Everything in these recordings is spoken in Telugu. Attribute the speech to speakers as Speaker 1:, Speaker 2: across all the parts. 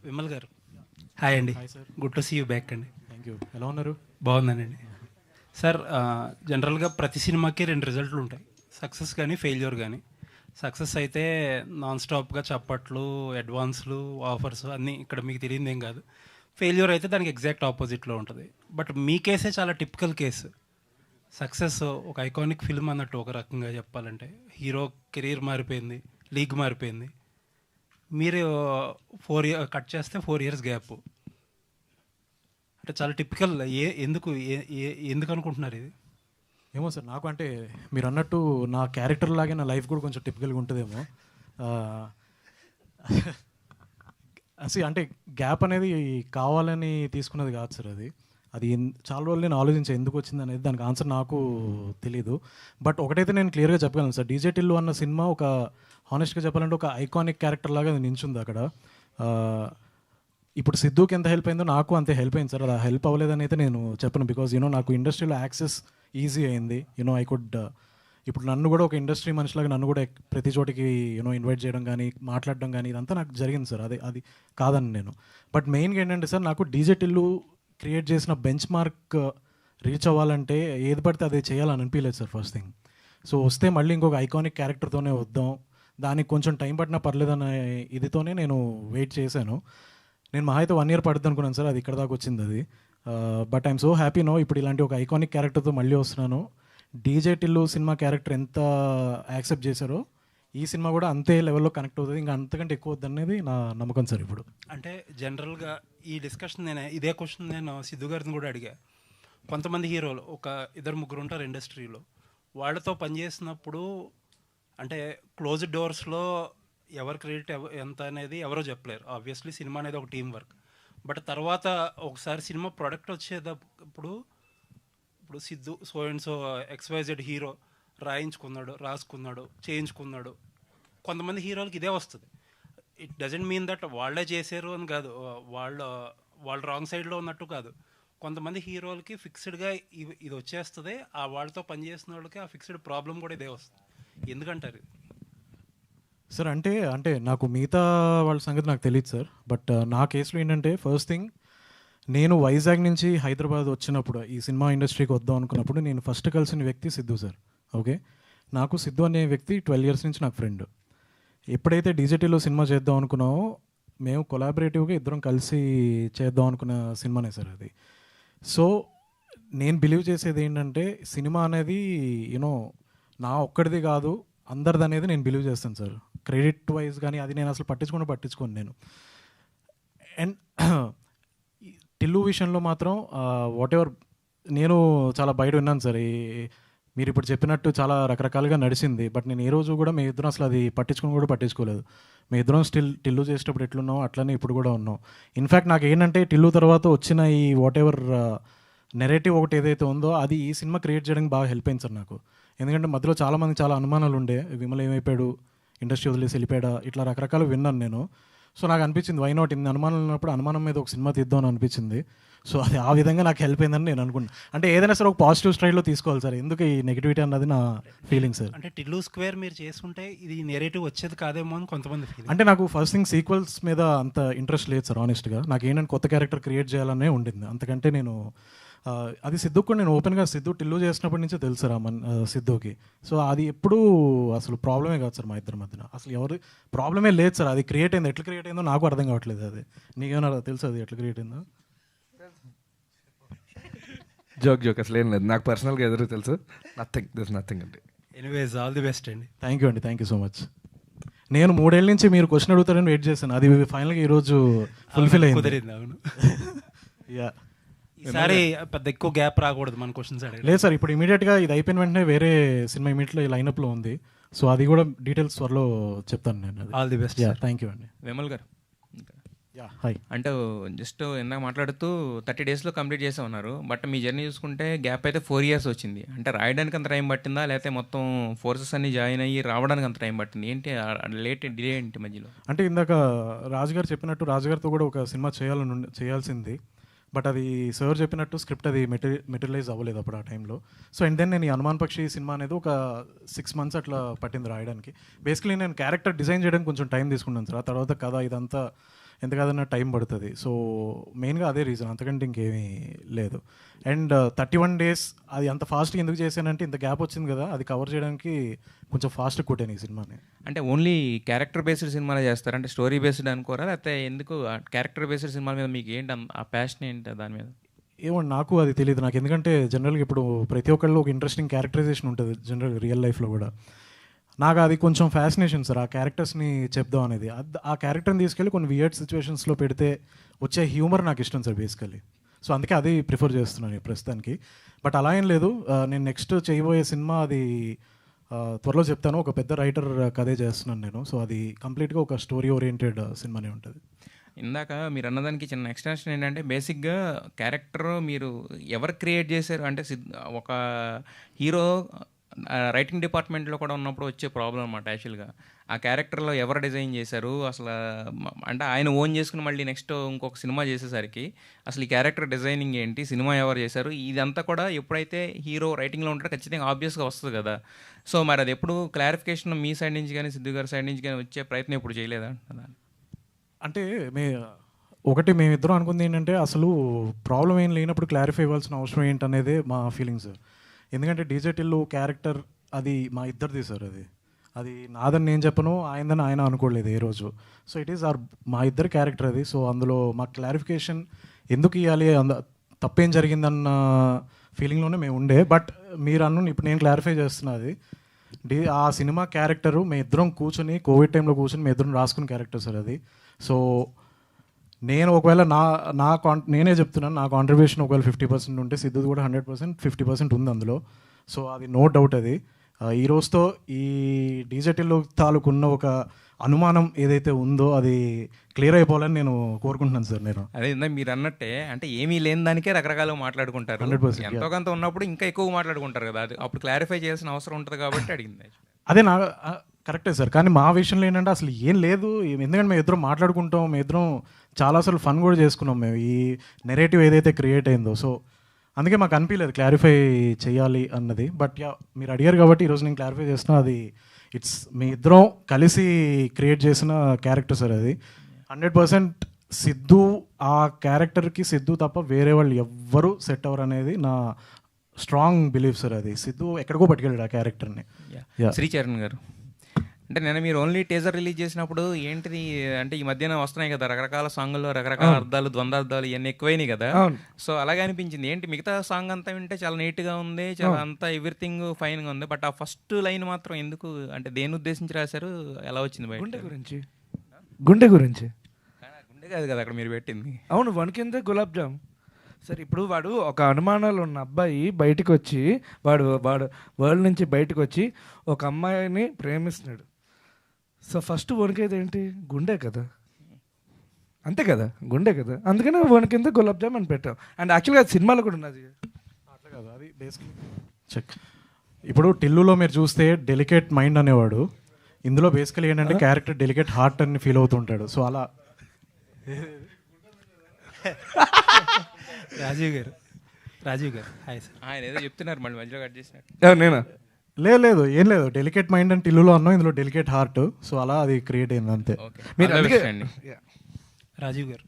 Speaker 1: విమల్ గారు, హాయ్ అండి.
Speaker 2: Hi sir.
Speaker 1: Good to see you back అండి.
Speaker 2: Thank you. ఎలా ఉన్నారు?
Speaker 1: బాగున్నానండి. సార్, జనరల్గా ప్రతి సినిమాకి రెండు రిజల్ట్లు ఉంటాయి, సక్సెస్ కానీ ఫెయిల్యూర్ కానీ. సక్సెస్ అయితే నాన్ స్టాప్గా చప్పట్లు, అడ్వాన్స్లు, ఆఫర్స్ అన్నీ, ఇక్కడ మీకు తెలియదు ఏం కాదు. ఫెయిల్యూర్ అయితే దానికి ఎగ్జాక్ట్ ఆపోజిట్లో ఉంటుంది. బట్ మీ కేసే చాలా టిపికల్ కేసు. సక్సెస్ ఒక ఐకానిక్ ఫిల్మ్ అన్నట్టు, ఒక రకంగా చెప్పాలంటే హీరో కెరీర్ మారిపోయింది, లీగ్ మారిపోయింది. మీరు 4 years కట్ చేస్తే 4 years గ్యాప్, అంటే చాలా టిపికల్. ఎందుకు అనుకుంటున్నారు ఇది?
Speaker 2: ఏమో సార్, నాకు అంటే మీరు అన్నట్టు నా క్యారెక్టర్ లాగే నా లైఫ్ కూడా కొంచెం టిపికల్గా ఉంటుందేమో. అంటే గ్యాప్ అనేది కావాలని తీసుకున్నది కాదు సార్. అది అది చాలా రోజులు నేను ఆలోచించాను ఎందుకు వచ్చింది అనేది. దానికి ఆన్సర్ నాకు తెలీదు. బట్ ఒకటైతే నేను క్లియర్గా చెప్పగలను సార్, డీజే టిల్లు అన్న సినిమా ఒక హానెస్ట్గా చెప్పాలంటే ఒక ఐకానిక్ క్యారెక్టర్ లాగా అది నించుంది అక్కడ. ఇప్పుడు సిద్ధుకి ఎంత హెల్ప్ అయిందో నాకు అంతే హెల్ప్ అయింది సార్. అది హెల్ప్ అవ్వలేదని అయితే నేను చెప్పను. బికాజ్ నాకు ఇండస్ట్రీలో యాక్సెస్ ఈజీ అయింది. ఐ కుడ్ ఇప్పుడు నన్ను కూడా ఒక ఇండస్ట్రీ మనిషిలాగా నన్ను కూడా ప్రతి చోటికి ఇన్వైట్ చేయడం కానీ మాట్లాడడం కానీ ఇదంతా నాకు జరిగింది సార్. అది కాదని నేను. బట్ మెయిన్గా ఏంటంటే సార్, నాకు డీజే టిల్లు క్రియేట్ చేసిన బెంచ్ మార్క్ రీచ్ అవ్వాలంటే ఏది పడితే అదే చేయాలని అనిపించలేదు సార్ ఫస్ట్ థింగ్. సో వస్తే మళ్ళీ ఇంకొక ఐకానిక్ క్యారెక్టర్తోనే వద్దాం, దానికి కొంచెం టైం పట్టినా పర్లేదన్న ఇదితోనే నేను వెయిట్ చేశాను. నేను మహా అయితే 1 year పడుతుంది అనుకున్నాను సార్, అది ఇక్కడ దాకా వచ్చింది అది. But I'm so happy no, ఇప్పుడు ఇలాంటి ఒక ఐకానిక్ క్యారెక్టర్తో మళ్ళీ వస్తున్నాను. డీజే టిల్లు సినిమా క్యారెక్టర్ ఎంత యాక్సెప్ట్ చేశారో ఈ సినిమా కూడా అంతే లెవెల్లో కనెక్ట్ అవుతుంది, ఇంకా అంతకంటే ఎక్కువ వద్దనేది నా నమ్మకం సార్. ఇప్పుడు
Speaker 1: అంటే జనరల్గా ఈ డిస్కషన్ ఇదే క్వశ్చన్ నేను సిద్ధు గారిని కూడా అడిగా. కొంతమంది హీరోలు ఒక 2-3 ఉంటారు ఇండస్ట్రీలో, వాళ్ళతో పనిచేసినప్పుడు అంటే క్లోజ్డ్ డోర్స్లో ఎవరి క్రెడిట్ ఎంత అనేది ఎవరో చెప్పలేరు. ఆబ్వియస్లీ సినిమా అనేది ఒక టీం వర్క్. బట్ తర్వాత ఒకసారి సినిమా ప్రొడక్ట్ వచ్చేటప్పుడు, ఇప్పుడు Siddhu so and so XYZ hero రాసుకున్నాడు, చేయించుకున్నాడు. కొంతమంది హీరోలకి ఇదే వస్తుంది. ఇట్ డజంట్ మీన్ దట్ వాళ్ళే చేశారు అని కాదు, వాళ్ళు రాంగ్ సైడ్లో ఉన్నట్టు కాదు. కొంతమంది హీరోలకి ఫిక్స్డ్గా ఇది వచ్చేస్తుంది, ఆ వాళ్ళతో పనిచేసిన వాళ్ళకి ఆ ఫిక్స్డ్ ప్రాబ్లం కూడా ఇదే వస్తుంది. ఎందుకంటారు
Speaker 2: సార్? అంటే నాకు మిగతా వాళ్ళ సంగతి నాకు తెలియదు సార్. బట్ నా కేసులో ఏంటంటే, ఫస్ట్ థింగ్, నేను వైజాగ్ నుంచి హైదరాబాద్ వచ్చినప్పుడు ఈ సినిమా ఇండస్ట్రీకి వద్దాం అనుకున్నప్పుడు నేను ఫస్ట్ కలిసిన వ్యక్తి సిద్ధు సార్. ఓకే, నాకు సిద్ధు అనే వ్యక్తి 12 years నుంచి నాకు ఫ్రెండ్. ఎప్పుడైతే డీజేటీలో సినిమా చేద్దాం అనుకున్నామో, మేము కొలాబరేటివ్గా ఇద్దరం కలిసి చేద్దాం అనుకున్న సినిమానే సార్ అది. సో నేను బిలీవ్ చేసేది ఏంటంటే, సినిమా అనేది నా ఒక్కడిది కాదు, అందరిది అనేది నేను బిలీవ్ చేస్తాను సార్. క్రెడిట్ వైజ్ కానీ అది నేను అసలు పట్టించుకోను నేను. అండ్ టిల్లు విషయంలో మాత్రం వాట్ ఎవర్, నేను చాలా బయట విన్నాను సార్. మీరు ఇప్పుడు చెప్పినట్టు చాలా రకరకాలుగా నడిచింది. బట్ నేను ఏ రోజు కూడా మీ ఇద్దరం అసలు అది పట్టించుకోలేదు. మీ ఇద్దరం స్టిల్ టిల్లు చేసేటప్పుడు ఎట్లున్నాం అట్లనే ఇప్పుడు కూడా ఉన్నాం. ఇన్ఫ్యాక్ట్ నాకు ఏంటంటే, టిల్లు తర్వాత వచ్చిన ఈ వాట్ ఎవర్ నెరేటివ్ ఒకటి ఏదైతే ఉందో అది ఈ సినిమా క్రియేట్ చేయడానికి బాగా హెల్ప్ అయింది సార్ నాకు. ఎందుకంటే మధ్యలో చాలామంది చాలా అనుమానాలు ఉండే, విమల్ ఏమైపోయాడు, ఇండస్ట్రీ వదిలేసి వెళ్ళిపోయాడా, ఇట్లా రకరకాలు విన్నాను నేను. సో నాకు అనిపించింది, వై నాట్, ఇన్ని అనుమానాలు ఉన్నప్పుడు అనుమానం మీద ఒక సినిమా తీద్దామని అనిపించింది. సో అది ఆ విధంగా నాకు హెల్ప్ అయిందని నేను అనుకుంటున్నాను. అంటే ఏదైనా సరే ఒక పాజిటివ్ స్టైల్లో తీసుకోవాలి సార్, ఎందుకు ఈ నెగిటివిటీ అన్నది నా ఫీలింగ్ సార్.
Speaker 1: అంటే టిల్లు స్క్వేర్ మీరు చేసుకుంటే ఇది నెరేటివ్ వచ్చేది కాదేమో అని కొంతమంది ఫీలింగ్.
Speaker 2: అంటే నాకు ఫస్ట్ థింగ్ సీక్వెల్స్ మీద అంత ఇంట్రెస్ట్ లేదు సార్ ఆనెస్ట్గా. నాకు ఏంటంటే కొత్త క్యారెక్టర్ క్రియేట్ చేయాలనే ఉండింది. అంతకంటే నేను అది సిద్ధుకు కూడా నేను ఓపెన్గా సిద్ధు టిల్లు చేసినప్పటి నుంచే తెలుసు సార్ సిద్ధుకి. సో అది ఎప్పుడూ అసలు ప్రాబ్లమే కాదు సార్ మా ఇద్దరి మధ్యన. అసలు ఎవరు ప్రాబ్లమే లేదు సార్. అది క్రియేట్ అయింది, ఎట్లా క్రియేట్ అయిందో నాకు అర్థం కావట్లేదు. అది నీకేమైనా తెలుసు అది ఎట్లా క్రియేట్ అయిందో?
Speaker 3: జోక్ అసలు ఏం లేదు, నాకు పర్సనల్గా ఎదురు తెలుసు. నథింగ్ అండి.
Speaker 1: ఎనీవేస్, ఆల్ ది బెస్ట్ అండి.
Speaker 2: థ్యాంక్ యూ అండి, థ్యాంక్ యూ సో మచ్. నేను 3 ఏళ్ళ నుంచి మీరు క్వశ్చన్ అడుగుతారని వెయిట్ చేశాను, అది ఫైనల్గా ఈరోజు ఫుల్ఫిల్ అయింది.
Speaker 1: కుదిరింది. అవును.
Speaker 2: యా,
Speaker 1: ఈసారి పెద్ద ఎక్కువ గ్యాప్ రాకూడదు మన క్వశ్చన్స్ అడగ.
Speaker 2: లేదు సార్, ఇప్పుడు ఇమీడియట్గా ఇది అయిపోయిన వెంటనే వేరే సినిమా ఇమీడియట్లో ఈ లైనప్లో ఉంది. సో అది కూడా డీటెయిల్స్ త్వరలో చెప్తాను నేను.
Speaker 1: All the best.
Speaker 2: Thank you అండి.
Speaker 4: విమల్ గారు,
Speaker 2: యా హాయ్.
Speaker 4: అంటే జస్ట్ ఇందాక మాట్లాడుతూ 30 daysలో కంప్లీట్ చేసే ఉన్నారు. బట్ మీ జర్నీ చూసుకుంటే గ్యాప్ అయితే 4 years వచ్చింది. అంటే రాయడానికి అంత టైం పట్టిందా, లేకపోతే మొత్తం ఫోర్సెస్ అన్ని జాయిన్ అయ్యి రావడానికి అంత టైం పట్టింది? ఏంటి లేట్ డిలే ఏంటి మధ్యలో?
Speaker 2: అంటే ఇందాక రాజుగారు చెప్పినట్టు రాజుగారితో కూడా ఒక సినిమా చేయాల్సింది. బట్ అది సార్ చెప్పినట్టు స్క్రిప్ట్ అది మెటీరియలైజ్ అవ్వలేదు అప్పుడు ఆ టైంలో. సో అండ్ దెన్ నేను ఈ హనుమాన్ పక్షి సినిమా అనేది ఒక 6 months అట్లా పట్టింది రాయడానికి. బేసికలీ నేను క్యారెక్టర్ డిజైన్ చేయడానికి కొంచెం టైం తీసుకున్నాను సార్. ఆ తర్వాత కథ ఇదంతా ఎంత కాదన్నా టైం పడుతుంది. సో మెయిన్గా అదే రీజన్, అంతకంటే ఇంకేమీ లేదు. అండ్ 31 days అది అంత ఫాస్ట్గా ఎందుకు చేశానంటే ఇంత గ్యాప్ వచ్చింది కదా, అది కవర్ చేయడానికి కొంచెం ఫాస్ట్గా కొట్టాను ఈ సినిమాని.
Speaker 4: అంటే ఓన్లీ క్యారెక్టర్ బేస్డ్ సినిమాలే చేస్తారు, అంటే స్టోరీ బేస్డ్ అనుకోరా, లేకపోతే ఎందుకు క్యారెక్టర్ బేస్డ్ సినిమాల మీద మీకు ఏంటి ఆ ప్యాషన్ ఏంటి దాని మీద?
Speaker 2: ఏమండి నాకు అది తెలియదు. నాకు ఎందుకంటే జనరల్గా ఇప్పుడు ప్రతి ఒక్కళ్ళు ఒక ఇంట్రెస్టింగ్ క్యారెక్టరైజేషన్ ఉంటుంది జనరల్గా రియల్ లైఫ్లో కూడా. నాకు అది కొంచెం ఫ్యాసినేషన్ సార్, ఆ క్యారెక్టర్స్ని చెప్దాం అనేది. ఆ క్యారెక్టర్ని తీసుకెళ్ళి కొన్ని వియర్డ్ సిచ్యువేషన్స్లో పెడితే వచ్చే హ్యూమర్ నాకు ఇష్టం సార్ బేసికలీ. సో అందుకే అది ప్రిఫర్ చేస్తున్నాను ప్రస్తుతానికి. బట్ అలా ఏం లేదు, నేను నెక్స్ట్ చేయబోయే సినిమా అది త్వరలో చెప్తాను. ఒక పెద్ద రైటర్ కథే చేస్తున్నాను నేను. సో అది కంప్లీట్గా ఒక స్టోరీ ఓరియంటెడ్ సినిమానే ఉంటుంది.
Speaker 4: ఇందాక మీరు అన్నదానికి చిన్న ఎక్స్టెన్షన్ ఏంటంటే బేసిక్గా క్యారెక్టర్ మీరు ఎవరు క్రియేట్ చేశారు అంటే ఒక హీరో రైటింగ్ డిపార్ట్మెంట్లో కూడా ఉన్నప్పుడు వచ్చే ప్రాబ్లం అన్నమాట యాక్చువల్గా. ఆ క్యారెక్టర్లో ఎవరు డిజైన్ చేశారు అసలు, అంటే ఆయన ఓన్ చేసుకుని మళ్ళీ నెక్స్ట్ ఇంకొక సినిమా చేసేసరికి అసలు ఈ క్యారెక్టర్ డిజైనింగ్ ఏంటి, సినిమా ఎవరు చేశారు, ఇదంతా కూడా ఎప్పుడైతే హీరో రైటింగ్లో ఉంటారో ఖచ్చితంగా ఆబ్వియస్గా వస్తుంది కదా. సో మరి అది ఎప్పుడు క్లారిఫికేషన్ మీ సైడ్ నుంచి కానీ సిద్ధు గారి సైడ్ నుంచి కానీ వచ్చే ప్రయత్నం ఎప్పుడు చేయలేదా?
Speaker 2: అంటే మేమిద్దరం అనుకుంది ఏంటంటే అసలు ప్రాబ్లం ఏం లేనప్పుడు క్లారిఫై ఇవ్వాల్సిన అవసరం ఏంటనేదే మా ఫీలింగ్స్. ఎందుకంటే డీజే టిల్లు క్యారెక్టర్ అది మా ఇద్దరిది సార్. అది నాదని నేను చెప్పను, ఆయనదని ఆయన అనుకోలేదు ఏ రోజు. సో ఇట్ ఈస్ మా ఇద్దరు క్యారెక్టర్ అది. సో అందులో మా క్లారిఫికేషన్ ఎందుకు ఇవ్వాలి, తప్పేం జరిగిందన్న ఫీలింగ్లోనే మేము ఉండే. బట్ మీరు ఇప్పుడు నేను క్లారిఫై చేస్తున్నది ఆ సినిమా క్యారెక్టరు మేము ఇద్దరం కూర్చొని కోవిడ్ టైంలో కూర్చొని మేము ఇద్దరం రాసుకున్న క్యారెక్టర్ సార్ అది. సో నేను ఒకవేళ నేనే చెప్తున్నాను, నా కాంట్రిబ్యూషన్ ఒకవేళ 50% ఉంటే సిద్ధుది కూడా 100% 50% ఉంది అందులో. సో అది నో డౌట్. అది ఈ రోజుతో ఈ డీజెటిల్లో తాలూకున్న ఒక అనుమానం ఏదైతే ఉందో అది క్లియర్ అయిపోవాలని నేను కోరుకుంటున్నాను సార్. నేను
Speaker 4: అదే మీరు అన్నట్టే, అంటే ఏమీ లేని దానికే రకరకాలుగా మాట్లాడుకుంటారు.
Speaker 2: 100%
Speaker 4: ఎంతో కొంత ఉన్నప్పుడు ఇంకా ఎక్కువ మాట్లాడుకుంటారు కదా, అది అప్పుడు క్లారిఫై చేయాల్సిన అవసరం ఉంటుంది కాబట్టి అడిగింది.
Speaker 2: అదే కరెక్టే సార్. కానీ మా విషయంలో ఏంటంటే అసలు ఏం లేదు. ఎందుకంటే మేము ఇద్దరం మాట్లాడుకుంటాం, మేము ఇద్దరం చాలా అసలు ఫన్ కూడా చేసుకున్నాం మేము ఈ నెరేటివ్ ఏదైతే క్రియేట్ అయిందో. సో అందుకే మాకు అనిపించలేదు క్లారిఫై చేయాలి అన్నది. బట్ మీరు అడిగారు కాబట్టి ఈరోజు నేను క్లారిఫై చేస్తున్నా. అది మీ ఇద్దరం కలిసి క్రియేట్ చేసిన క్యారెక్టర్ సార్ అది. 100% సిద్ధు ఆ క్యారెక్టర్కి సిద్ధు తప్ప వేరే వాళ్ళు ఎవ్వరూ సెట్ అవ్వరు అనేది నా స్ట్రాంగ్ బిలీఫ్ సార్. అది సిద్ధు ఎక్కడికో పట్టుకెళ్ళాడు ఆ క్యారెక్టర్ని.
Speaker 4: శ్రీచరణ్ గారు, అంటే నేను మీరు ఓన్లీ టీజర్ రిలీజ్ చేసినప్పుడు ఏంటిది అంటే ఈ మధ్యన వస్తున్నాయి కదా రకరకాల సాంగుల్లో రకరకాల అర్థాలు, ద్వంద్వార్థాలు ఇవన్నీ ఎక్కువైనాయి కదా. సో అలాగే అనిపించింది ఏంటి మిగతా సాంగ్ అంతా వింటే చాలా నీట్గా ఉంది, చాలా అంతా ఎవ్రీథింగ్ ఫైన్గా ఉంది, బట్ ఆ ఫస్ట్ లైన్ మాత్రం ఎందుకు, అంటే దేని ఉద్దేశించి రాశారు, ఎలా వచ్చింది బయట?
Speaker 3: గుండె గురించి
Speaker 4: గుండె కాదు కదా అక్కడ మీరు పెట్టింది.
Speaker 3: అవును, వణికిందే గులాబ్ జామ్. సరే ఇప్పుడు వాడు ఒక అనుమానాలు ఉన్న అబ్బాయి బయటకు వచ్చి వాడు వరల్డ్ నుంచి బయటకు వచ్చి ఒక అమ్మాయిని ప్రేమిస్తున్నాడు. సో ఫస్ట్ వణికేది ఏంటి? గుండె కదా, అంతే కదా, గుండె కదా. అందుకనే వణికిందే గులాబ్ జామ్ అని పెట్టాం. అండ్ యాక్చువల్గా సినిమాలో కూడా ఉన్నది
Speaker 2: అట్లా కదా. అది బేసిక్లీ చెక్. ఇప్పుడు టిల్లులో మీరు చూస్తే డెలికేట్ మైండ్ అనేవాడు, ఇందులో బేసికలీ ఏంటంటే క్యారెక్టర్ డెలికేట్ హార్ట్ అని ఫీల్ అవుతుంటాడు. సో అలా
Speaker 1: రాజీవ్ గారు హాయ్ సార్.
Speaker 4: ఆయన ఏదో చెప్తున్నారు మళ్ళీ మధ్యలో కట్ చేసినట్టు.
Speaker 3: నేనా?
Speaker 2: లేదు ఏం లేదు, డెలికేట్ మైండ్ అని టిల్లులో అన్నాం, ఇందులో డెలికేట్ హార్ట్. సో అలా అది క్రియేట్ అయింది అంతే.
Speaker 1: రాజీవ్ గారు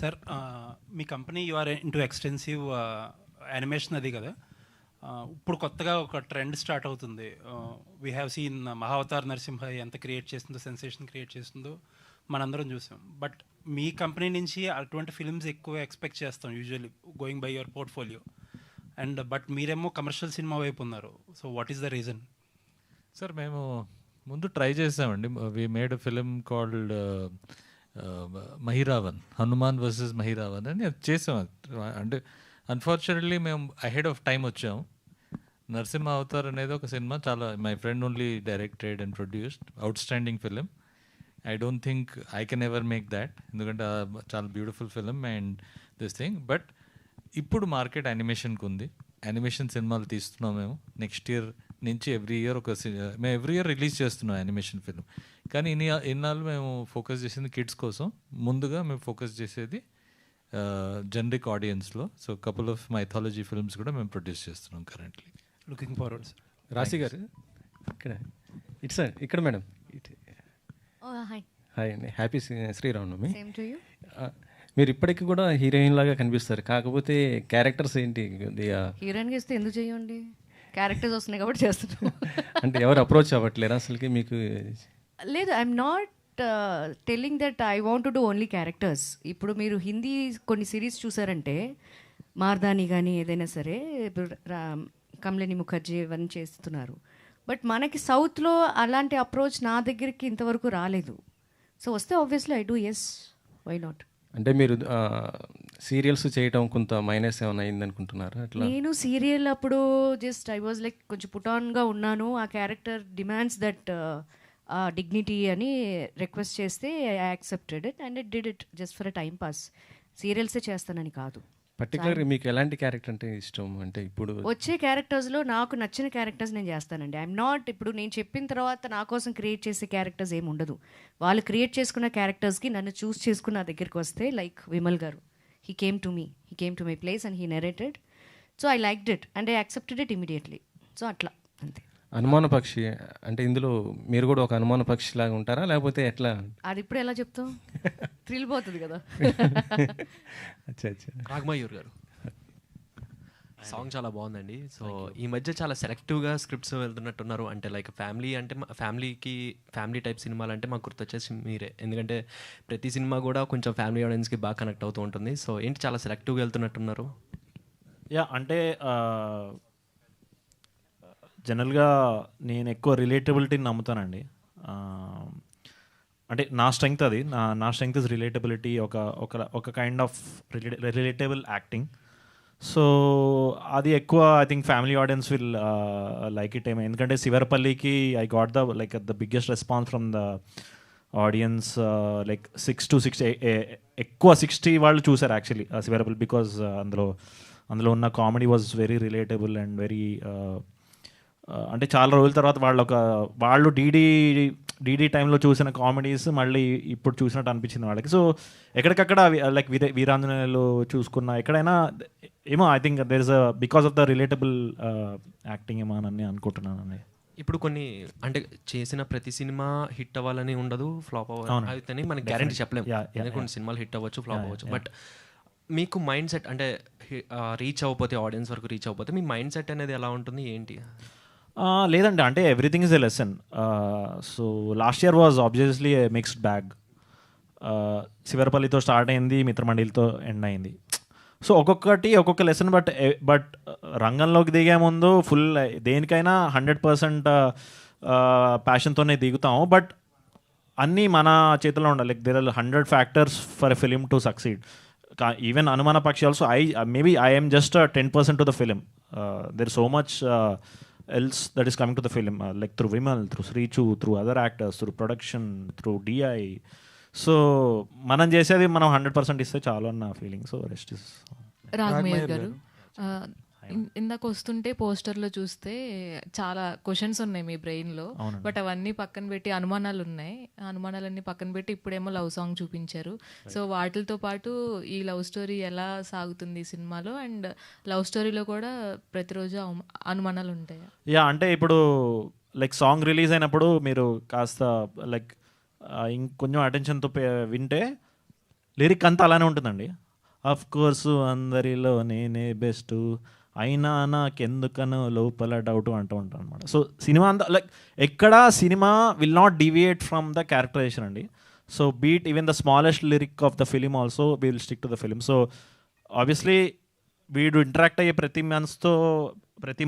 Speaker 1: సార్, మీ company you are into extensive animation అది కదా. ఇప్పుడు కొత్తగా ఒక ట్రెండ్ స్టార్ట్ అవుతుంది. We have seen Mahavatar Narasimha ఎంత క్రియేట్ చేస్తుందో, సెన్సేషన్ క్రియేట్ చేస్తుందో మనందరం చూసాం. బట్ మీ కంపెనీ నుంచి అటువంటి ఫిల్మ్స్ ఎక్కువ ఎక్స్పెక్ట్ చేస్తాం usually going by your portfolio. And but మీరేమో కమర్షియల్ సినిమా వైపు ఉన్నారు. So what is the reason?
Speaker 5: Sir మేము ముందు ట్రై చేసామండి. We made film called Mahiravan, Hanuman versus Mahiravan అని చేసాం. అంటే అన్ఫార్చునేట్లీ మేము అహెడ్ ఆఫ్ టైం వచ్చాము. నరసింహ అవతార్ అనేది ఒక సినిమా చాలా my friend only directed and produced, out standing film. I don't think I can ever make that, ఎందుకంటే చాలా beautiful film and this thing. But ఇప్పుడు మార్కెట్ యానిమేషన్కి ఉంది, యానిమేషన్ సినిమాలు తీస్తున్నాం మేము. నెక్స్ట్ ఇయర్ నుంచి ఎవ్రీ ఇయర్ రిలీజ్ చేస్తున్నాం యానిమేషన్ ఫిలిం. కానీ ఇన్నాళ్ళు మేము ఫోకస్ చేసింది కిడ్స్ కోసం. ముందుగా మేము ఫోకస్ చేసేది జనరిక్ ఆడియన్స్లో. So couple of mythology films కూడా మేము ప్రొడ్యూస్ చేస్తున్నాం currently.
Speaker 1: Looking forward sir.
Speaker 6: Raashi గారు ఇక్కడ మేడం. హాయ్ అండి, happy Sri Rama Navami.
Speaker 7: Same to you.
Speaker 6: మీరు ఇప్పటికీ కూడా హీరోయిన్ లాగా కనిపిస్తారు, కాకపోతే క్యారెక్టర్స్ ఏంటి కొద్దిగా
Speaker 7: హీరోయిన్గా ఇస్తే ఎందుకు చేయండి, క్యారెక్టర్స్ వస్తున్నాయి కాబట్టి చేస్తున్నాం.
Speaker 6: అంటే ఎవరు అప్రోచ్ అవ్వట్లేరు అసలుకి మీకు?
Speaker 7: లేదు, I'm not telling that I want to do only characters. ఇప్పుడు మీరు హిందీ కొన్ని సిరీస్ చూసారంటే మార్దాని కానీ ఏదైనా సరే, ఇప్పుడు కమలిని ముఖర్జీ ఇవన్నీ చేస్తున్నారు. బట్ మనకి సౌత్లో అలాంటి అప్రోచ్ నా దగ్గరికి ఇంతవరకు రాలేదు. సో వస్తే obviously I do, yes, why not.
Speaker 6: అంటే మీరు సీరియల్స్ చేయటం కొంత మైనస్ ఏమైనా అయింది అనుకుంటున్నారా అట్లా?
Speaker 7: నేను సీరియల్ అప్పుడు జస్ట్ ఐ వాజ్ లైక్ కొంచెం పుటాన్గా ఉన్నాను. ఆ క్యారెక్టర్ డిమాండ్స్ దట్ డిగ్నిటీ అని రిక్వెస్ట్ చేస్తే I accepted it and it did it just for a time pass. సీరియల్సే చేస్తానని కాదు.
Speaker 6: పర్టికులర్గా మీకు ఎలాంటి క్యారెక్టర్ అంటే ఇష్టం? అంటే ఇప్పుడు
Speaker 7: వచ్చే క్యారెక్టర్స్లో నాకు నచ్చిన క్యారెక్టర్స్ నేను చేస్తానండి. ఐఎమ్ నాట్ ఇప్పుడు నేను చెప్పిన తర్వాత నా కోసం క్రియేట్ చేసే క్యారెక్టర్స్ ఏమి ఉండదు. వాళ్ళు క్రియేట్ చేసుకున్న క్యారెక్టర్స్కి నన్ను చూస్ చేసుకున్న నా దగ్గరికి వస్తే, లైక్ విమల్ గారు, he came to my place and he narrated. So I liked it and I accepted it immediately. So అట్లా అంతే.
Speaker 6: అనుమాన పక్షి అంటే ఇందులో మీరు కూడా ఒక అనుమాన పక్షి లాగా ఉంటారా లేకపోతే ఎట్లా?
Speaker 7: అది ఇప్పుడు ఎలా చెప్తాం, థ్రిల్ పోతుంది కదా.
Speaker 6: అచ్చా అచ్చా.
Speaker 8: రాగమయూర్ గారు, సాంగ్ చాలా బాగుందండి. సో ఈ మధ్య చాలా సెలెక్టివ్గా స్క్రిప్ట్స్ వెళ్తున్నట్టున్నారు. అంటే లైక్ ఫ్యామిలీ అంటే ఫ్యామిలీ టైప్ సినిమాలు అంటే మాకు గుర్తొచ్చేసి మీరే, ఎందుకంటే ప్రతి సినిమా కూడా కొంచెం ఫ్యామిలీ ఆడియన్స్కి బాగా కనెక్ట్ అవుతూ ఉంటుంది. సో ఏంటి చాలా సెలెక్టివ్గా వెళ్తున్నట్టున్నారు?
Speaker 9: యా, అంటే జనరల్గా నేను ఎక్కువ రిలేటబిలిటీని నమ్ముతానండి. అంటే నా స్ట్రెంగ్త్ అది, నా స్ట్రెంగ్త్ ఇస్ రిలేటబిలిటీ, ఒక kind of relatable acting. So అది ఎక్కువ I think family audience will like it ఏమో. ఎందుకంటే శివరపల్లికి I got the biggest response from the audience, like 6 to 60 ఎక్కువ 60 వాళ్ళు చూసారు యాక్చువల్లీ శివరపల్లి, బికాజ్ అందులో ఉన్న comedy was very relatable and very అంటే చాలా రోజుల తర్వాత వాళ్ళు డీడీ టైంలో చూసిన కామెడీస్ మళ్ళీ ఇప్పుడు చూసినట్టు అనిపించింది వాళ్ళకి. సో ఎక్కడికక్కడ లైక్ వీరాంజనేయులు చూసుకున్న ఎక్కడైనా ఏమో I think there is because of the relatable acting ఏమో అని అనుకుంటున్నాను.
Speaker 8: ఇప్పుడు కొన్ని అంటే చేసిన ప్రతి సినిమా హిట్ అవ్వాలని ఉండదు, ఫ్లాప్ అవ్వాలని మనకి గ్యారెంటీ చెప్పలేము. కొన్ని సినిమాలు హిట్ అవ్వచ్చు, ఫ్లాప్ అవ్వచ్చు. బట్ మీకు మైండ్ సెట్ అంటే రీచ్ అవ్వకపోతే, ఆడియన్స్ వరకు రీచ్ అవ్వకపోతే మీ మైండ్ సెట్ అనేది ఎలా ఉంటుంది, ఏంటి?
Speaker 9: లేదండి, అంటే everything is a lesson. So last year was obviously a mixed bag. శివరపల్లితో స్టార్ట్ అయింది, మిత్రమండలితో ఎండ్ అయింది. సో ఒక్కొక్క లెసన్. బట్ రంగంలోకి దిగే ముందు ఫుల్ దేనికైనా 100% ప్యాషన్తోనే దిగుతాము. బట్ అన్నీ మన చేతిలో ఉండాలి. Like there are 100 factors for a film to succeed. Even Anumana Pakshi also I am just 10% to the film. There is so much else that is coming to the film, like through Vimal, through Srichu, through other actors, through production, through DI. So మనం చేసేది మనం 100% ఇస్తే చాలు అన్న feeling. So rest is.
Speaker 10: Raghamayya గారు, ఇందాక వస్తుంటే పోస్టర్లో చూస్తే చాలా క్వశ్చన్స్ ఉన్నాయి మీ బ్రెయిన్లో, బట్ అవన్నీ పక్కన పెట్టి అనుమానాలు ఉన్నాయి. ఆ అనుమానాలన్నీ పక్కన పెట్టి ఇప్పుడేమో లవ్ సాంగ్ చూపించారు. సో వాటితో పాటు ఈ లవ్ స్టోరీ ఎలా సాగుతుంది ఈ సినిమాలో, అండ్ లవ్ స్టోరీలో కూడా ప్రతిరోజు అనుమానాలు ఉంటాయా?
Speaker 9: యా, అంటే ఇప్పుడు లైక్ సాంగ్ రిలీజ్ అయినప్పుడు మీరు కాస్త లైక్ ఇంకొంచెం అటెన్షన్తో వింటే లిరిక్ అంతా అలానే ఉంటుందండి. అఫ్ కోర్సు అందరిలో నేనే బెస్ట్, అయినా నాకెందుకనో లోపల డౌట్ అంటూ ఉంటాను అనమాట. సో సినిమా అంతా లైక్ ఎక్కడ cinema will not deviate from the characterization అండి. So beat even the smallest lyric of the film also we will stick to the film. So obviously వీడు ఇంటరాక్ట్ అయ్యే ప్రతి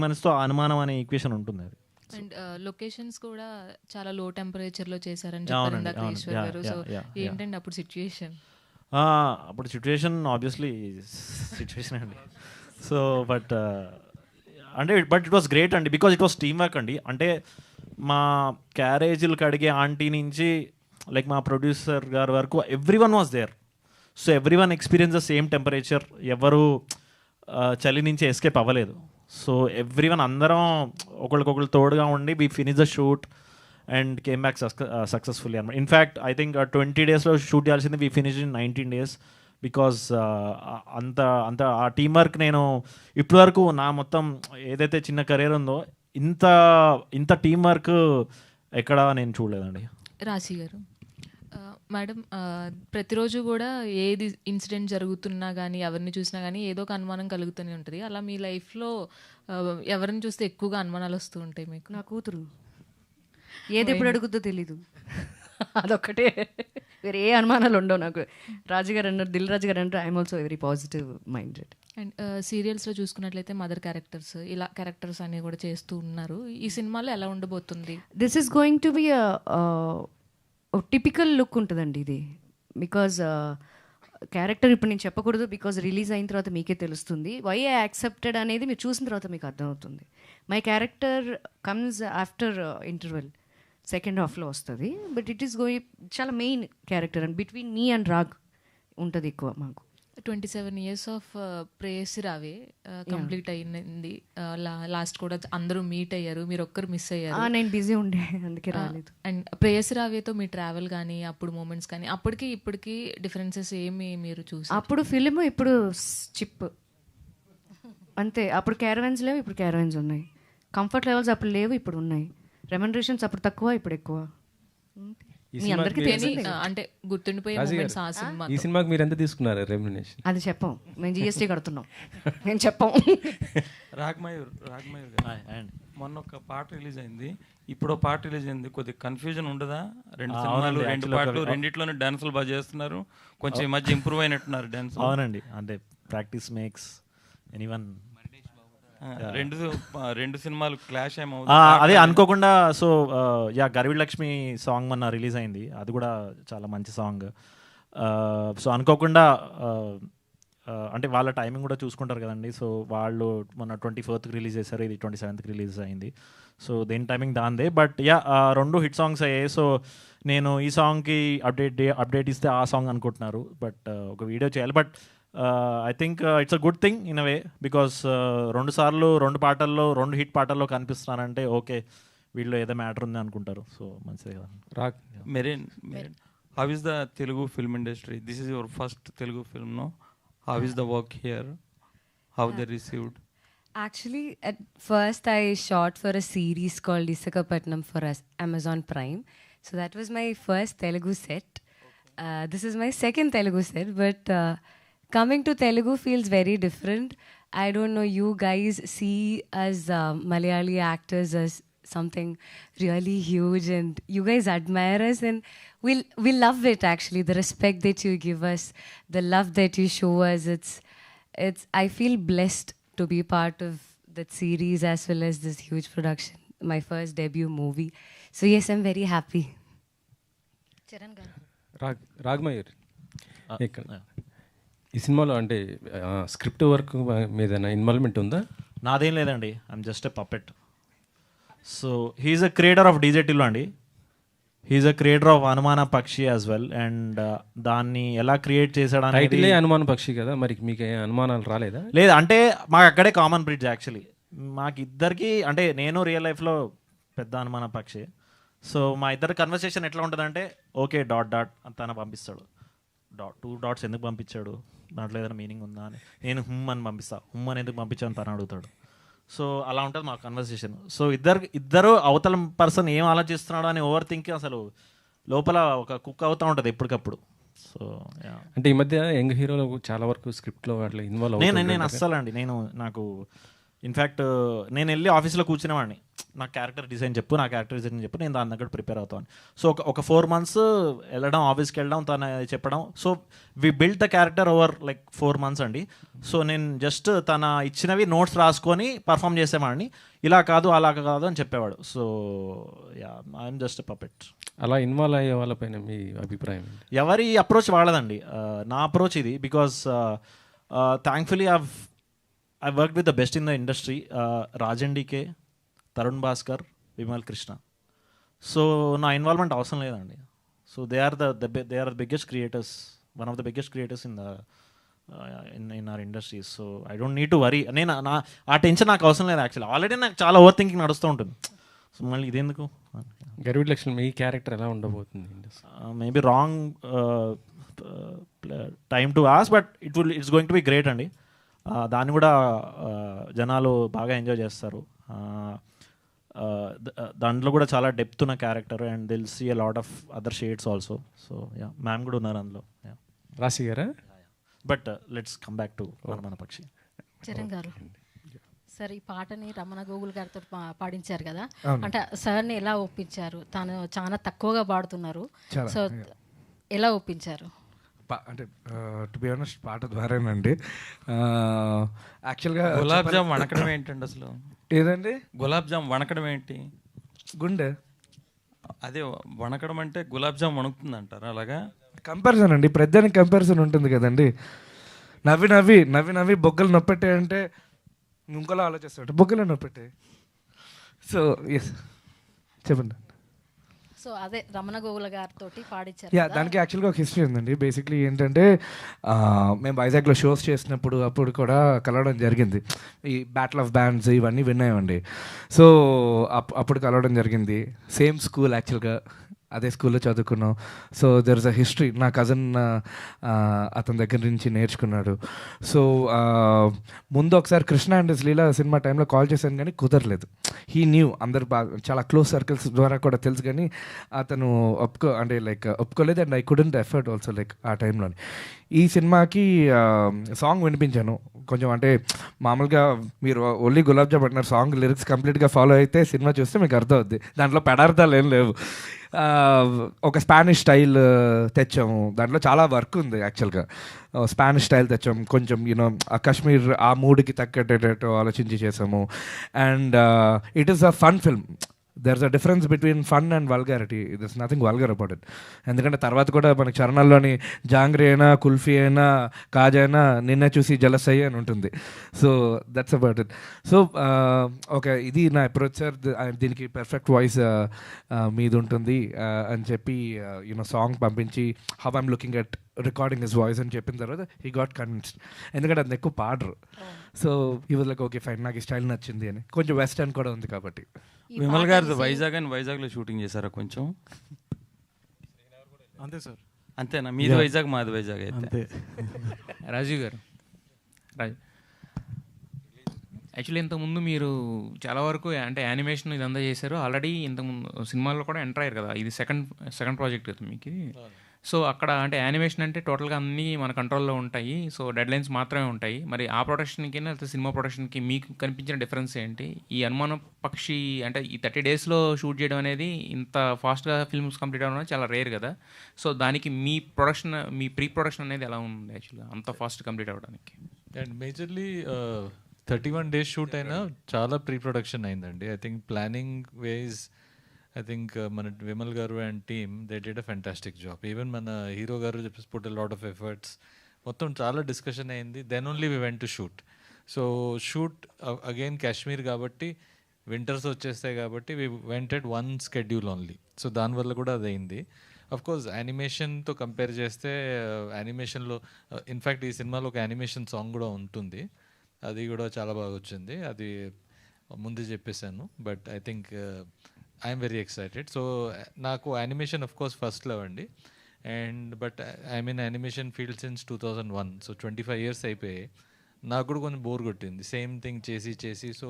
Speaker 9: మనిషితో అనుమానం అనే ఈక్వేషన్ ఉంటుంది. అది
Speaker 10: అండ్ లొకేషన్స్ కూడా చాలా లో టెంపరేచర్లో చేశారని చెప్పారు ఇందాక ఈశ్వర్ గారు. సో ఏంటంటే అప్పుడు
Speaker 9: సిచ్యువేషన్ ఆబ్వియస్లీ సిచ్యువేషన్ అండి. So but it was great అండి, because it was team work అండి. అంటే మా క్యారేజీలు కడిగే ఆంటీ నుంచి లైక్ మా ప్రొడ్యూసర్ గారి వరకు everyone was there. So everyone experience the same temperature, ఎవరు చలి నుంచి ఎస్కేప్ అవ్వలేదు. సో ఎవ్రీ వన్ అందరం ఒకరికొకరు తోడుగా ఉండి we finish the shoot and came back successfully అనమాట. ఇన్ఫ్యాక్ట్ ఐ థింక్ 20 daysలో షూట్ చేయాల్సింది we finish in 19 days, because అంత ఆ టీం వర్క్ నేను ఇప్పటివరకు నా మొత్తం ఏదైతే చిన్న కెరీర్ ఉందో ఇంత టీం వర్క్ ఎక్కడ నేను చూడలేదండి.
Speaker 10: రాశి గారు, మేడం, ప్రతిరోజు కూడా ఏది ఇన్సిడెంట్ జరుగుతున్నా కానీ ఎవరిని చూసినా కానీ ఏదో ఒక అనుమానం కలుగుతూనే ఉంటుంది. అలా మీ లైఫ్లో ఎవరిని చూస్తే ఎక్కువగా అనుమానాలు వస్తూ ఉంటాయి మీకు?
Speaker 7: నా కూతురు ఏది ఎప్పుడు అడుగుద్దో తెలీదు, అదొక్కటే. వేరే ఏ అనుమానాలు ఉండవు నాకు. రాజుగారు అన్నారు, దిల్ రాజు గారు అంటే I'm also very positive minded.
Speaker 10: And సీరియల్స్లో చూసుకున్నట్లయితే మదర్ క్యారెక్టర్స్, ఇలా క్యారెక్టర్స్ అనేవి కూడా చేస్తూ ఉన్నారు. ఈ సినిమాలో ఎలా ఉండబోతుంది?
Speaker 7: This is going to B typical look ఉంటుందండి ఇది. బికాజ్ క్యారెక్టర్ ఇప్పుడు నేను చెప్పకూడదు, బికాజ్ రిలీజ్ అయిన తర్వాత మీకే తెలుస్తుంది. వై ఐ యాక్సెప్టెడ్ అనేది మీరు చూసిన తర్వాత మీకు అర్థమవుతుంది. My character comes after interval, second హాఫ్లో వస్తుంది. బట్ ఇట్ ఈస్ గోయింగ్ చాలా main character and between me and Raag ఉంటుంది ఎక్కువ మాకు.
Speaker 10: 27 years ఆఫ్ ప్రేయసి రావే కంప్లీట్ అయింది. లాస్ట్ కూడా అందరూ మీట్ అయ్యారు, మీరు ఒక్కరు మిస్ అయ్యారు.
Speaker 7: నేను బిజీ ఉండే అందుకే రాలేదు.
Speaker 10: అండ్ ప్రేయసి రావేతో మీ ట్రావెల్ కానీ అప్పుడు మూమెంట్స్ కానీ అప్పటికి ఇప్పటికి డిఫరెన్సెస్ ఏమి మీరు చూసి?
Speaker 7: అప్పుడు ఫిలిం, ఇప్పుడు చిప్ అంతే. అప్పుడు క్యారవెన్స్ లేవు, ఇప్పుడు క్యారవెన్స్ ఉన్నాయి. కంఫర్ట్ లెవెల్స్ అప్పుడు లేవు, ఇప్పుడు ఉన్నాయి. రెమ్యునరేషన్స్ అప్పుడు తక్కువ, ఇప్పుడు ఎక్కువ. మీ అందరికీ తెలిసిందే.
Speaker 10: అంటే గుర్తుండిపోయే మూమెంట్స్ ఆ సినిమా.
Speaker 6: ఈ సినిమాకి మీరు ఎంత తీసుకున్నారు రెమ్యునరేషన్?
Speaker 7: అది చెప్పం, మేము జిఎస్టీ కడుతున్నాం, మేము చెప్పం.
Speaker 11: రాగ్మయూర్ గారు, మొన్న ఒక పాట రిలీజ్ అయింది, ఇప్పుడు పాట రిలీజ్ అయింది. కొద్దిగా కన్ఫ్యూజన్ ఉండదా? రెండు సినిమాలు, రెండు పాటలు, రెండిట్లోనే డాన్సులు బాగా చేస్తున్నారు. కొంచెం ఈ మధ్య ఇంప్రూవ్ అయినట్టున్నారు డాన్స్.
Speaker 9: అవునండి, అంటే ప్రాక్టీస్ మేక్స్ ఎనీవన్.
Speaker 11: రెండు సినిమాలు క్లాష్
Speaker 9: అదే అనుకోకుండా. సో గర్విడ్ లక్ష్మి సాంగ్ మొన్న రిలీజ్ అయింది, అది కూడా చాలా మంచి సాంగ్. సో అనుకోకుండా అంటే వాళ్ళ టైమింగ్ కూడా చూసుకుంటారు కదండి. సో వాళ్ళు మొన్న 24th రిలీజ్ చేశారు, ఇది 27th రిలీజ్ అయింది. సో దేని టైమింగ్ దాందే. బట్ రెండు హిట్ సాంగ్స్ అయ్యాయి. సో నేను ఈ సాంగ్కి అప్డేట్ ఇస్తే ఆ సాంగ్ అనుకుంటున్నారు, బట్ ఒక వీడియో చేయాలి. But I think it's a good thing in a way, because 2 సార్లు 2 పాటల్లో 2 హిట్ పాటల్లో కనిపిస్తున్నారంటే ఓకే, వీళ్ళు ఏదో మ్యాటర్ ఉంది అనుకుంటారు. సో మంచిదే కదా.
Speaker 11: మెరీన్, how is the Telugu film industry? This is your first Telugu film, no? How is the work here? How they received?
Speaker 12: Actually, at first I shot for a series called Isakapatnam for Amazon Prime. So that was my first Telugu set. This is my second Telugu set, but coming to Telugu feels very different. I don't know, you guys see us Malayali actors as something really huge, and you guys admire us, and we love it actually, the respect that you give us, the love that you show us. It's I feel blessed to be part of that series as well as this huge production, my first debut movie. So yes, I'm very happy.
Speaker 7: Charan గారు,
Speaker 6: రాగ్మయూర్, ఈ సినిమాలో అంటే స్క్రిప్ట్ వర్క్ మీద ఇన్వాల్వ్మెంట్ ఉందా?
Speaker 9: నాదేం లేదండి, I'm just a puppet. So he's a creator of DJ Tillu అండి. హీఈస్ అ క్రియేటర్ ఆఫ్ అనుమాన పక్షి యాజ్ వెల్. అండ్ దాన్ని ఎలా క్రియేట్ చేశాడు
Speaker 6: టైటిలే అనుమాన పక్షి కదా, మరి మీకు అనుమానాలు రాలేదా?
Speaker 9: లేదు, అంటే మాకు అక్కడే కామన్ బ్రిడ్జ్ యాక్చువల్లీ. మాకు ఇద్దరికి, అంటే నేను రియల్ లైఫ్లో పెద్ద అనుమాన పక్షి. సో మా ఇద్దరి కన్వర్సేషన్ ఎట్లా ఉంటుందంటే, ఓకే డాట్ డాట్ తన పంపిస్తాడు, 2 dots ఎందుకు పంపించాడు, దాంట్లో ఏదైనా మీనింగ్ ఉందా అని. నేను హుమ్ అని పంపిస్తా, హుమ్ అని ఎందుకు పంపించాను తను అడుగుతాడు. సో అలా ఉంటుంది మా కన్వర్సేషన్. సో ఇద్దరు అవతల పర్సన్ ఏం ఆలోచిస్తున్నాడు అని ఓవర్ థింక్ అసలు లోపల ఒక కుక్ అవుతూ ఉంటుంది ఎప్పటికప్పుడు. సో
Speaker 6: అంటే ఈ మధ్య యంగ్ హీరోలు చాలా వరకు స్క్రిప్ట్లో అట్లా ఇన్వాల్వ్
Speaker 9: నేను అస్సలు అండి, నాకు ఇన్ఫ్యాక్ట్ నేను వెళ్ళి ఆఫీస్లో కూర్చునేవాడిని, నా క్యారెక్టర్ డిజైన్ చెప్పు, నా క్యారెక్టర్ డిజైన్ చెప్పు, నేను దాని దగ్గర ప్రిపేర్ అవుతాను. సో ఒక 4 months వెళ్ళడం, ఆఫీస్కి వెళ్ళడం, తను చెప్పడం. So we build the character over like 4 months అండి. సో నేను జస్ట్ తన ఇచ్చినవి నోట్స్ రాసుకొని పర్ఫామ్ చేసేవాడిని, ఇలా కాదు అలా కాదు అని చెప్పేవాడు. So I'm just a puppet.
Speaker 6: అలా ఇన్వాల్వ్ అయ్యే వాళ్ళపైన మీ అభిప్రాయం?
Speaker 9: ఎవరి అప్రోచ్ వాళ్ళదండి, నా అప్రోచ్ ఇది. Because thankfully I worked with the best in the industry, Rajan DK, Tarun Bhaskar, Vimal Krishna. So నా ఇన్వాల్వ్మెంట్ అవసరం లేదండి. So they are the biggest creators, one of the biggest creators in our industry. So I don't need to worry. నేను ఆ టెన్షన్ నాకు అవసరం లేదు యాక్చువల్లీ. ఆల్రెడీ నాకు చాలా ఓవర్ థింకింగ్ నడుస్తూ ఉంటుంది. సో మళ్ళీ ఇదేందుకు.
Speaker 6: గర్విడ్ లక్ష్మి, మీ క్యారెక్టర్ ఎలా ఉండబోతుంది?
Speaker 9: Maybe wrong time to us, but it's going to be great అండి. దాన్ని కూడా జనాలు బాగా ఎంజాయ్ చేస్తారు. దాంట్లో కూడా చాలా డెప్త్ ఉన్న character and will see a lot of other shades also. So yeah, ma'am కూడా ఉన్నారు అందులో.
Speaker 13: రాశి గారా?
Speaker 9: But let's come back to మన పక్షి.
Speaker 14: చరణ్ గారు, సార్ ఈ పాటని రమణ గోగుల్ గారితో పాడించారు కదా,
Speaker 3: అవును.
Speaker 14: అంటే సార్ని ఎలా ఒప్పించారు? తాను చాలా తక్కువగా పాడుతున్నారు,
Speaker 3: చాలా,
Speaker 14: సో ఎలా ఒప్పించారు?
Speaker 3: అంటే టు బి ఆనెస్ట్ పాట ద్వారానండి. యాక్చువల్గా
Speaker 11: గులాబ్ జామ్ వణకడం ఏంటండి అసలు?
Speaker 3: ఏదండి?
Speaker 11: గులాబ్ జామ్ వణకడం ఏంటి?
Speaker 3: గుండె.
Speaker 11: అదే వణకడం అంటే గులాబ్ జామ్ వణుకుతుంది అంటారు, అలాగా?
Speaker 3: కంపారిజన్ అండి, ప్రతిదానికి కంపారిజన్ ఉంటుంది కదండి. నవ్వి నవ్వి నవ్వి నవ్వి బొగ్గలు నొప్పెట్టే అంటే ఇంకోలా ఆలోచిస్తాడు, బొగ్గలు నొప్పెట్టే. సో ఎస్, చెప్పండి.
Speaker 14: సో అదే రమణ గోగుల గారితో పాడించారు
Speaker 3: యా,
Speaker 14: కదా.
Speaker 3: దానికి యాక్చువల్గా ఒక హిస్టరీ ఉందండి. బేసిక్లీ ఏంటంటే మేము వైజాగ్లో షోస్ చేసినప్పుడు అప్పుడు కూడా కలవడం జరిగింది. ఈ బ్యాటిల్ ఆఫ్ బ్యాండ్స్ ఇవన్నీ విన్నాయండి. సో అప్పుడు కలవడం జరిగింది. సేమ్ స్కూల్ యాక్చువల్గా, అదే స్కూల్లో చదువుకున్నాం. So there is a history. నా కజిన్ అతని దగ్గర నుంచి నేర్చుకున్నాడు. సో ముందు ఒకసారి కృష్ణ అండ్ లీలా సినిమా టైంలో కాల్ చేశాను కానీ కుదరలేదు. హీ న్యూ, అందరు బాగా చాలా క్లోజ్ సర్కిల్స్ ద్వారా కూడా తెలుసు, కానీ అతను ఒప్పుకోలేదు. And I couldn't effort also ఆ టైంలోని. ఈ సినిమాకి సాంగ్ వినిపించాను కొంచెం. అంటే మామూలుగా మీరు ఓన్లీ గులాబ్ జామ్ అంటున్నారు, సాంగ్ లిరిక్స్ కంప్లీట్గా ఫాలో అయితే సినిమా చూస్తే మీకు అర్థం అవుద్ది. దాంట్లో పెడార్థాలు ఏం లేవు. ఒక స్పానిష్ స్టైల్ తెచ్చాము, దాంట్లో చాలా వర్క్ ఉంది యాక్చువల్గా. స్పానిష్ స్టైల్ తెచ్చాము, కొంచెం యూనో కాశ్మీర్ ఆ మూడ్కి తగ్గట్టు ఆలోచించి చేసాము. And it is a fun film. There is a difference between fun and vulgarity. This nothing vulgar about it. ఎందుకంటే తర్వాత కూడా మనకి చరణాల్లోని జాంగ్రీ అయినా, కుల్ఫీ అయినా, కాజా అయినా నిన్నే చూసి జలస్ అయ్యి అని ఉంటుంది. So that's about it. So okay, ఇది నా అప్రోచ్ సార్. దీనికి పర్ఫెక్ట్ వాయిస్ మీది ఉంటుంది అని చెప్పి యూనో సాంగ్ పంపించి how I'm looking at recording his voice అని చెప్పిన తర్వాత హీ గాట్ కన్విన్స్డ్. ఎందుకంటే అది ఎక్కువ పాడరు. So he was like okay fine, నాకు ఈ స్టైల్ నచ్చింది అని. కొంచెం వెస్టర్న్ కూడా ఉంది కాబట్టి.
Speaker 11: విమల్ గారిది వైజాగ్లో షూటింగ్ చేశారా కొంచెం?
Speaker 2: అంతే సార్.
Speaker 11: అంతేనా? మీది వైజాగ్, మాది వైజాగ్ అయితే.
Speaker 4: రాజీవ్ గారు, యాక్చువల్లీ ఇంతకుముందు మీరు చాలా వరకు అంటే యానిమేషన్ ఇదంతా చేశారు. ఆల్రెడీ ఇంతకుముందు సినిమాల్లో కూడా ఎంటర్ అయ్యారు కదా, ఇది సెకండ్ ప్రాజెక్ట్ కదా మీకు. సో అక్కడ అంటే యానిమేషన్ అంటే టోటల్గా అన్నీ మన కంట్రోల్లో ఉంటాయి, సో డెడ్ లైన్స్ మాత్రమే ఉంటాయి. మరి ఆ ప్రొడక్షన్కి లేకపోతే సినిమా ప్రొడక్షన్కి మీకు కనిపించిన డిఫరెన్స్ ఏంటి? ఈ అనుమాన పక్షి అంటే ఈ 30 daysలో షూట్ చేయడం అనేది, ఇంత ఫాస్ట్గా ఫిల్మ్స్ కంప్లీట్ అవ్వడం అనేది చాలా రేర్ కదా. సో దానికి మీ ప్రీ ప్రొడక్షన్ అనేది ఎలా ఉంది యాక్చువల్గా అంత ఫాస్ట్ కంప్లీట్ అవ్వడానికి?
Speaker 5: అండ్ మేజర్లీ 31 days షూట్ అయినా చాలా ప్రీ ప్రొడక్షన్ అయిందండి. I think planning was I think మన విమల్ గారు and team they did a fantastic job. Even మన హీరో గారు చెప్పేసి put a lot of efforts. మొత్తం చాలా డిస్కషన్ అయింది. Then only we went to shoot. So shoot again Kashmir కాబట్టి వింటర్స్ వచ్చేస్తాయి కాబట్టి we went at one schedule only. So దానివల్ల కూడా అది అయింది. అఫ్ కోర్స్ యానిమేషన్తో కంపేర్ చేస్తే యానిమేషన్లో ఇన్ఫ్యాక్ట్ ఈ సినిమాలో ఒక యానిమేషన్ సాంగ్ కూడా ఉంటుంది, అది కూడా చాలా బాగా వచ్చింది. అది ముందే చెప్పేశాను. But I think I'm very excited. So నాకు animation of course first love అండి. And but I mean animation field since 2001. So 25 years అయిపోయాయి. నాకు కూడా కొంచెం బోర్ కొట్టింది సేమ్ థింగ్ చేసి. So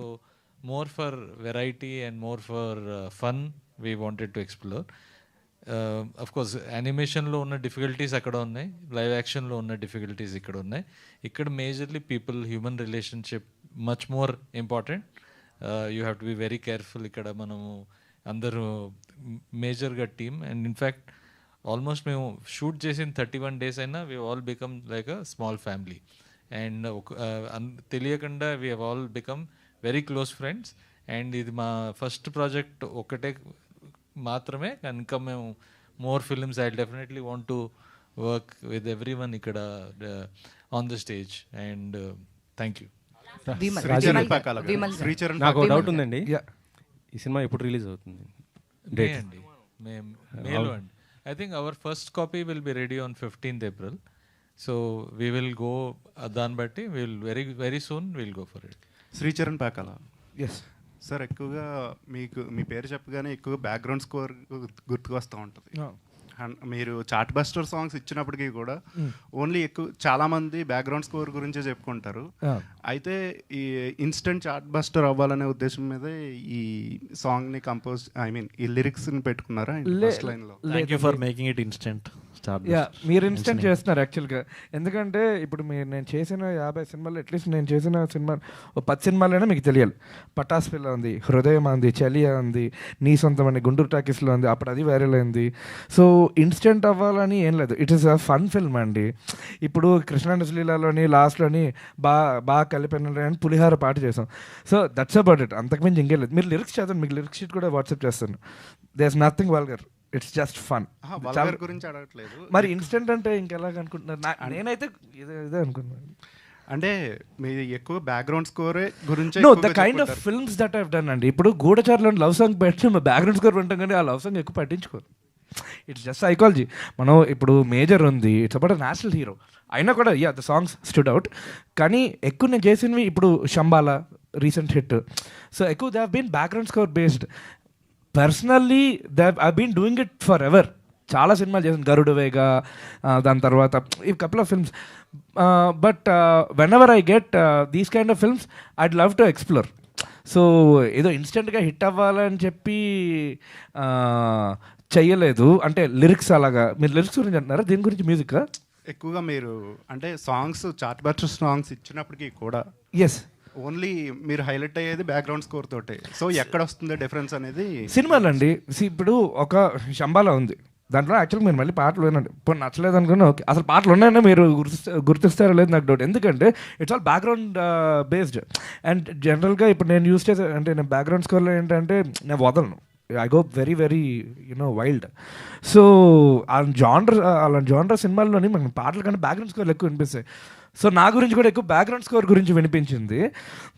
Speaker 5: more for variety and more for fun we wanted to explore. Of course యానిమేషన్లో ఉన్న డిఫికల్టీస్ అక్కడ ఉన్నాయి, లైవ్ యాక్షన్లో ఉన్న డిఫికల్టీస్ ఇక్కడ ఉన్నాయి. ఇక్కడ majorly people human relationship much more important. You have to be very careful. ఇక్కడ మనము అందరూ మేజర్గా టీమ్. అండ్ ఇన్ఫ్యాక్ట్ ఆల్మోస్ట్ మేము షూట్ చేసిన 31 days అయినా we all become like a small family. And తెలియకుండా we have all become very close friends. And ఇది మా ఫస్ట్ ప్రాజెక్ట్ ఒకటే మాత్రమే కనుక మేము more films I definitely want to work with every one ఇక్కడ on the stage. And thank you.
Speaker 13: నాకు ఒక డౌట్ ఉందండి, ఈ సినిమా ఎప్పుడు రిలీజ్ అవుతుంది?
Speaker 5: మే అండి, మేలో అండి. I think our first copy will be ready on 15th April. So we will go, దాన్ని బట్టి will very soon will go for it.
Speaker 15: Sricharan Pakala.
Speaker 3: Yes
Speaker 15: sir, ఎక్కువగా మీకు మీ పేరు చెప్పగానే ఎక్కువగా బ్యాక్గ్రౌండ్ స్కోర్ గుర్తుకు వస్తూ ఉంటుంది. మీరు చార్ట్ బస్టర్ సాంగ్స్ ఇచ్చినప్పటికీ కూడా ఓన్లీ చాలా మంది బ్యాక్గ్రౌండ్ స్కోర్ గురించే చెప్పుకుంటారు. అయితే ఈ ఇన్స్టెంట్ చార్ట్ బస్టర్ అవ్వాలనే ఉద్దేశం మీద ఈ సాంగ్ ని కంపోజ్ ఈ లిరిక్స్ ని పెట్టుకున్నారా ఫస్ట్ లైన్ లో?
Speaker 9: Thank you for making it instant.
Speaker 3: మీరు ఇన్స్టెంట్ చేస్తున్నారు యాక్చువల్గా. ఎందుకంటే ఇప్పుడు నేను చేసిన 50 సినిమాలు అట్లీస్ట్ నేను చేసిన సినిమా 10 సినిమాలైనా మీకు తెలియాలి. పటాస్ పిల్ల ఉంది, హృదయం ఉంది, చలియా ఉంది, నీ సొంతం అని గుంటూరు టాకీస్లో ఉంది, అప్పుడు అది వైరల్ అయింది. సో ఇన్స్టెంట్ అవ్వాలని ఏం లేదు, it is a fun film అండి. ఇప్పుడు కృష్ణానజలీలాలోని లాస్ట్లోని బాగా కలిపిన అని పులిహార పాట చేసాం. సో దట్స్ అబౌట్ ఇట్, అంతకుమించి ఇంకేం లేదు. మీరు లిరిక్స్ చదవండి, మీకు లిరిక్స్ షీట్ కూడా వాట్సాప్ చేస్తాను. There is nothing vulgar, it's just fun.
Speaker 15: గురించి అడగట్లేదు
Speaker 3: మరి ఇన్స్టెంట్ అంటే ఇంకెలాగ అనుకుంటున్నారు? నేనైతే ఇదే అనుకున్నాను.
Speaker 15: అంటే మీరు ఎక్కువ బ్యాక్గ్రౌండ్ స్కోరే గురించి
Speaker 3: the kind of films that have done అండి. ఇప్పుడు గూఢచారులో లవ్ సాంగ్ పెట్టి బ్యాక్గ్రౌండ్ స్కోర్ వింటాం కానీ ఆ లవ్ సాంగ్ ఎక్కువ పట్టించుకోరు. It's just psychology. మనం ఇప్పుడు మేజర్ ఉంది, ఇట్స్ అబౌట్ నేషనల్ హీరో అయినా కూడా ద సాంగ్స్ స్టూడ్ అవుట్. కానీ ఎక్కువ నేను చేసినవి ఇప్పుడు శంబాలా రీసెంట్ హిట్. సో ఎక్కువ they have been background score based. Personally I been doing it forever. చాలా సినిమాలు చేశాను, గరుడు వేగ, దాని తర్వాత ఈ couple of films. But whenever I get these kind of films I'd love to explore. So ఏదో ఇన్స్టెంట్గా హిట్ అవ్వాలని చెప్పి చెయ్యలేదు. అంటే లిరిక్స్ అలాగా. మీరు లిరిక్స్ గురించి అంటున్నారా, దీని గురించి మ్యూజిక్
Speaker 15: ఎక్కువగా మీరు అంటే సాంగ్స్ చార్ట్ బస్టర్ సాంగ్స్ ఇచ్చినప్పటికీ కూడా
Speaker 3: ఎస్
Speaker 15: ఓన్లీ మీరు హైలైట్ అయ్యేది బ్యాక్గ్రౌండ్ స్కోర్ తోటే. సో ఎక్కడ వస్తుంది డిఫరెన్స్ అనేది
Speaker 3: సినిమాలు అండి. ఇప్పుడు ఒక శంబాలా ఉంది, దాంట్లో యాక్చువల్గా మీరు మళ్ళీ పాటలు వినండి, ఇప్పుడు నచ్చలేదు అనుకున్నా ఓకే, అసలు పాటలు ఉన్నాయన్నా మీరు గుర్తిస్తారో లేదు నాకు డౌట్. ఎందుకంటే it's all background based. And జనరల్గా ఇప్పుడు నేను యూస్ చేసే అంటే నేను బ్యాక్గ్రౌండ్ స్కోర్లో ఏంటంటే నేను వదలను, I go very very wild. So అలా జానర్ సినిమాల్లోని మనకి పాటల కంటే బ్యాక్గ్రౌండ్ స్కోర్లు ఎక్కువ వినిపిస్తాయి. సో నా గురించి కూడా ఎక్కువ బ్యాక్గ్రౌండ్ స్కోర్ గురించి వినిపించింది.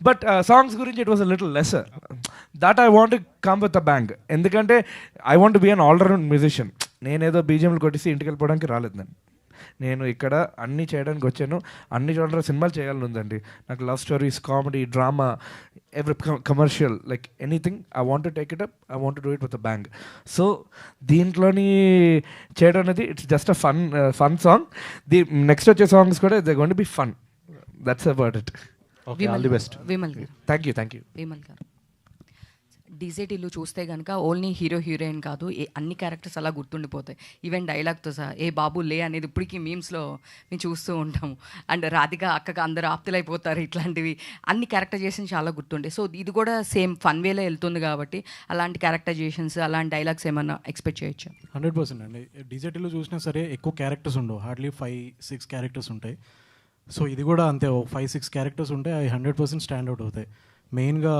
Speaker 3: బట్ సాంగ్స్ గురించి it was a little lesser. That I want come with a bang. ఎందుకంటే I want be an all round musician. నేనేదో బీజిఎంలు కొట్టేసి ఇంటికి వెళ్ళిపోవడానికి రాలేదు. నేను ఇక్కడ అన్నీ చేయడానికి వచ్చాను. అన్ని జోనర్ సినిమాలు చేయాలని ఉందండి నాకు. Love stories, comedy, drama, every commercial, like anything I want to take it up, I want to do it with a bang. So దీంట్లోని చేయడం అనేది it's just a fun song. Next వచ్చే సాంగ్స్ కూడా they going to be fun. That's about it. Okay, all the best.
Speaker 7: Vimal garu.
Speaker 3: Thank you.
Speaker 16: Vimal గారు, డీజేటీలు చూస్తే కనుక ఓన్లీ హీరో హీరోయిన్ కాదు, అన్ని క్యారెక్టర్స్ అలా గుర్తుండిపోతాయి. ఈవెన్ డైలాగ్తో సహా ఏ బాబు లే అనేది ఇప్పటికీ మీమ్స్లో మేము చూస్తూ ఉంటాము. అండ్ రాధిక అక్కగా అందరూ ఆప్తులైపోతారు, ఇట్లాంటివి అన్ని క్యారెక్టరైజేషన్ చాలా గుర్తుండే. సో ఇది కూడా సేమ్ ఫన్ వేలో వెళ్తుంది కాబట్టి అలాంటి క్యారెక్టరైజేషన్స్, అలాంటి డైలాగ్స్ ఏమన్నా ఎక్స్పెక్ట్ చేయొచ్చు?
Speaker 2: 100% అండి. డీజేటీలో చూసినా సరే ఎక్కువ క్యారెక్టర్స్ ఉండవు, హార్డ్లీ 5-6 క్యారెక్టర్స్ ఉంటాయి. సో ఇది కూడా అంతే, 5-6 క్యారెక్టర్స్ ఉంటాయి, అవి 100% స్టాండ్ అవుట్ అవుతాయి. మెయిన్గా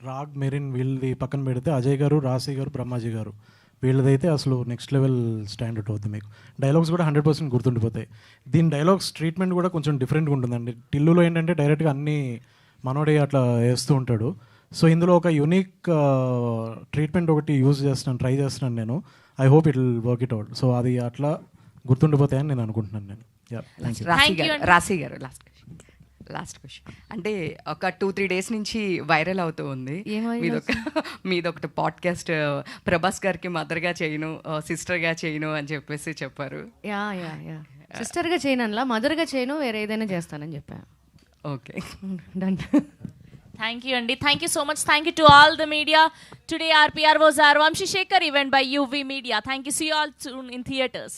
Speaker 2: రాగ్, మెరిన్ వీళ్ళది పక్కన పెడితే అజయ్ గారు, రాశి గారు, బ్రహ్మాజీ గారు వీళ్ళదైతే అసలు నెక్స్ట్ లెవెల్ స్టాండర్డ్ అవుతుంది. మీకు డైలాగ్స్ కూడా 100% గుర్తుండిపోతాయి. దీని డైలాగ్స్ ట్రీట్మెంట్ కూడా కొంచెం డిఫరెంట్గా ఉంటుందండి. టిల్లులో ఏంటంటే డైరెక్ట్గా అన్నీ మనోడే అట్లా వేస్తూ ఉంటాడు. సో ఇందులో ఒక యూనిక్ ట్రీట్మెంట్ ఒకటి ట్రై చేస్తున్నాను నేను. I hope it will work it out. So అది అట్లా గుర్తుండిపోతాయని నేను అనుకుంటున్నాను నేను.
Speaker 16: రాశి గారు లాస్ట్ క్వశ్చన్. అంటే ఒక 2-3 డేస్ నుంచి వైరల్ అవుతూ ఉంది మీదొకటి పాడ్కాస్ట్, ప్రభాస్ గారికి మదర్గా చేయను, సిస్టర్గా చేయను అని చెప్పేసి చెప్పారు.
Speaker 7: యా సిస్టర్గా చేయను అలా, మదర్గా చేయను, వేరే ఏదైనా చేస్తానని చెప్పాను.
Speaker 16: Okay,
Speaker 7: done.
Speaker 17: Thank you, Andy. Thank you so much. Thank you to all the media. Today our PR was Vamshi Shekhar, event by UV Media. Thank you. See you all soon in theaters.